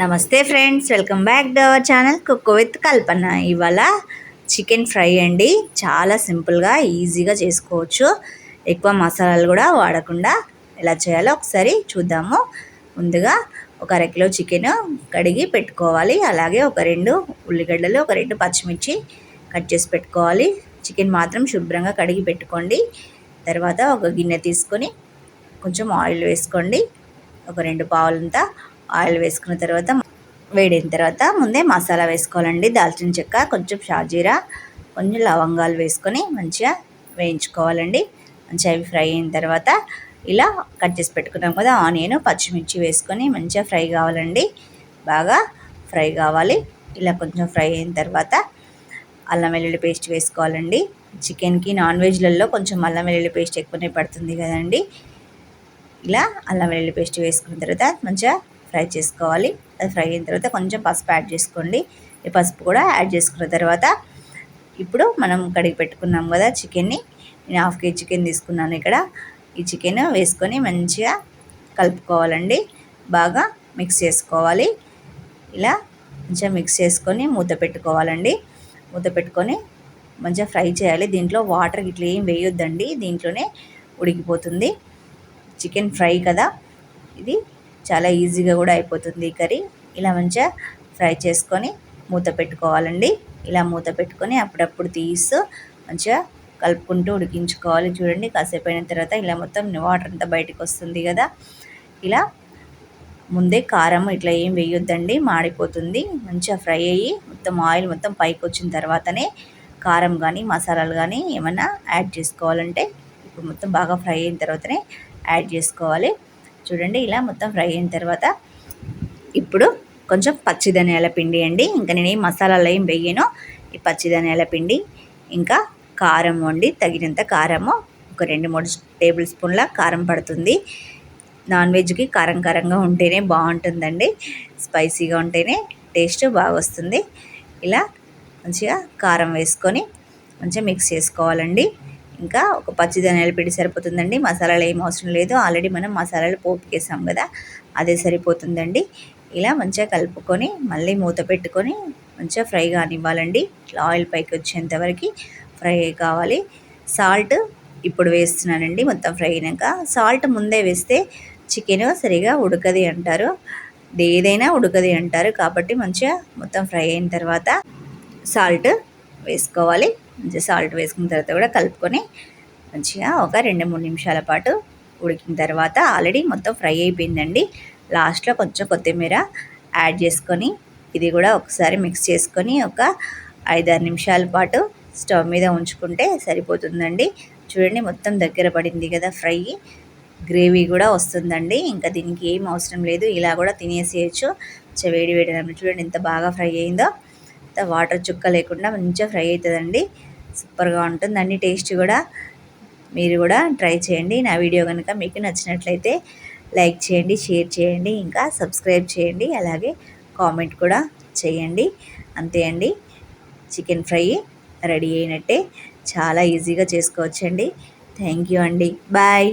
నమస్తే friends, welcome back to our channel cook with Kalpana. ఇవాళ chicken fry అండి. చాలా సింపుల్గా ఈజీగా చేసుకోవచ్చు. ఎక్కువ మసాలాలు కూడా వాడకుండా ఎలా చేయాలో ఒకసారి చూద్దాము. ముందుగా ఒక అరకిలో చికెన్ కడిగి పెట్టుకోవాలి. అలాగే ఒక 2 ఉల్లిగడ్డలు, ఒక 2 పచ్చిమిర్చి కట్ చేసి పెట్టుకోవాలి. చికెన్ మాత్రం శుభ్రంగా కడిగి పెట్టుకోండి. తర్వాత ఒక గిన్నె తీసుకొని కొంచెం ఆయిల్ వేసుకోండి. ఒక 2 పావులంతా ఆయిల్ వేసుకున్న తర్వాత వేడిన తర్వాత ముందే మసాలా వేసుకోవాలండి. దాల్చిన చెక్క, కొంచెం షాజీరా, కొంచెం లవంగాలు వేసుకొని మంచిగా వేయించుకోవాలండి. మంచిగా అవి ఫ్రై అయిన తర్వాత ఇలా కట్ చేసి పెట్టుకున్నాం కదా ఆనియన్, పచ్చిమిర్చి వేసుకొని మంచిగా ఫ్రై కావాలండి. బాగా ఫ్రై కావాలి. ఇలా కొంచెం ఫ్రై అయిన తర్వాత అల్లం వెల్లుల్లి పేస్ట్ వేసుకోవాలండి. చికెన్కి నాన్ వెజ్లలో కొంచెం అల్లం వెల్లుల్లి పేస్ట్ ఎక్కువనే పడుతుంది కదండి. ఇలా అల్లం వెల్లుల్లి పేస్ట్ వేసుకున్న తర్వాత మంచిగా ఫ్రై చేసుకోవాలి. అది ఫ్రై అయిన తర్వాత కొంచెం పసుపు యాడ్ చేసుకోండి. ఈ పసుపు కూడా యాడ్ చేసుకున్న తర్వాత ఇప్పుడు మనం కడిగి పెట్టుకున్నాం కదా చికెన్ని, నేను 1/2 kg చికెన్ తీసుకున్నాను ఇక్కడ. ఈ చికెన్ వేసుకొని మంచిగా కలుపుకోవాలండి. బాగా మిక్స్ చేసుకోవాలి. ఇలా మంచిగా మిక్స్ చేసుకొని మూత పెట్టుకోవాలండి. మూత పెట్టుకొని మంచిగా ఫ్రై చేయాలి. దీంట్లో వాటర్ ఇట్లా ఏం వేయొద్దండి, దీంట్లోనే ఉడికిపోతుంది. చికెన్ ఫ్రై కదా, ఇది చాలా ఈజీగా కూడా అయిపోతుంది ఈ కర్రీ. ఇలా మంచిగా ఫ్రై చేసుకొని మూత పెట్టుకోవాలండి. ఇలా మూత పెట్టుకొని అప్పుడప్పుడు తీస్తూ మంచిగా కలుపుకుంటూ ఉడికించుకోవాలి. చూడండి, కాసేపు అయిన తర్వాత ఇలా మొత్తం వాటర్ అంతా బయటకు వస్తుంది కదా. ఇలా ముందే కారం ఇట్లా ఏం వేయొద్దండి, మాడిపోతుంది. మంచిగా ఫ్రై అయ్యి మొత్తం ఆయిల్ మొత్తం పైకి వచ్చిన తర్వాతనే కారం కానీ మసాలాలు కానీ ఏమైనా యాడ్ చేసుకోవాలంటే ఇప్పుడు మొత్తం బాగా ఫ్రై అయిన తర్వాతనే యాడ్ చేసుకోవాలి. చూడండి, ఇలా మొత్తం ఫ్రై అయిన తర్వాత ఇప్పుడు కొంచెం పచ్చి ధనియాల పిండి అండి. ఇంకా నేను ఏం మసాలాలు ఏం వేయను. ఈ పచ్చి ధనియాల పిండి, ఇంకా కారం అండి, తగినంత కారము. ఒక 2-3 టేబుల్ స్పూన్ల కారం పడుతుంది. నాన్ వెజ్కి కారం కారంగా ఉంటేనే బాగుంటుందండి. స్పైసీగా ఉంటేనే టేస్ట్ బాగా వస్తుంది. ఇలా మంచిగా కారం వేసుకొని మంచిగా మిక్స్ చేసుకోవాలండి. ఇంకా ఒక పచ్చి ధనియాల పిండి సరిపోతుందండి. మసాలాలు ఏం అవసరం లేదు. ఆల్రెడీ మనం మసాలాలు పోపుకేసాం కదా, అదే సరిపోతుందండి. ఇలా మంచిగా కలుపుకొని మళ్ళీ మూత పెట్టుకొని మంచిగా ఫ్రై కానివ్వాలండి. ఇట్లా ఆయిల్ పైకి వచ్చేంతవరకు ఫ్రై కావాలి. సాల్ట్ ఇప్పుడు వేస్తున్నానండి. మొత్తం ఫ్రై అయినాక సాల్ట్ ముందే వేస్తే చికెన్ సరిగా ఉడకది అంటారు, ఏదైనా ఉడకది అంటారు. కాబట్టి మంచిగా మొత్తం ఫ్రై అయిన తర్వాత సాల్ట్ వేసుకోవాలి. మంచిగా సాల్ట్ వేసుకున్న తర్వాత కూడా కలుపుకొని మంచిగా ఒక 2-3 నిమిషాల పాటు ఉడికిన తర్వాత ఆల్రెడీ మొత్తం ఫ్రై అయిపోయిందండి. లాస్ట్లో కొంచెం కొత్తిమీర యాడ్ చేసుకొని ఇది కూడా ఒకసారి మిక్స్ చేసుకొని ఒక 5-6 నిమిషాల పాటు స్టవ్ మీద ఉంచుకుంటే సరిపోతుందండి. చూడండి, మొత్తం దగ్గర పడింది కదా ఫ్రై, గ్రేవీ కూడా వస్తుందండి. ఇంకా దీనికి ఏం అవసరం లేదు, ఇలా కూడా తినేసేయచ్చు. వేడి వేడి చూడండి ఎంత బాగా ఫ్రై అయిందో. వాటర్ చుక్క లేకుండా మంచిగా ఫ్రై అవుతుందండి. సూపర్గా ఉంటుందండి టేస్ట్ కూడా. మీరు కూడా ట్రై చేయండి. నా వీడియో కనుక మీకు నచ్చినట్లయితే లైక్ చేయండి, షేర్ చేయండి, ఇంకా సబ్స్క్రైబ్ చేయండి, అలాగే కామెంట్ కూడా చేయండి. అంతే అండి, చికెన్ ఫ్రై రెడీ అయినట్టే. చాలా ఈజీగా చేసుకోవచ్చండి. థ్యాంక్ యూ అండి. బాయ్.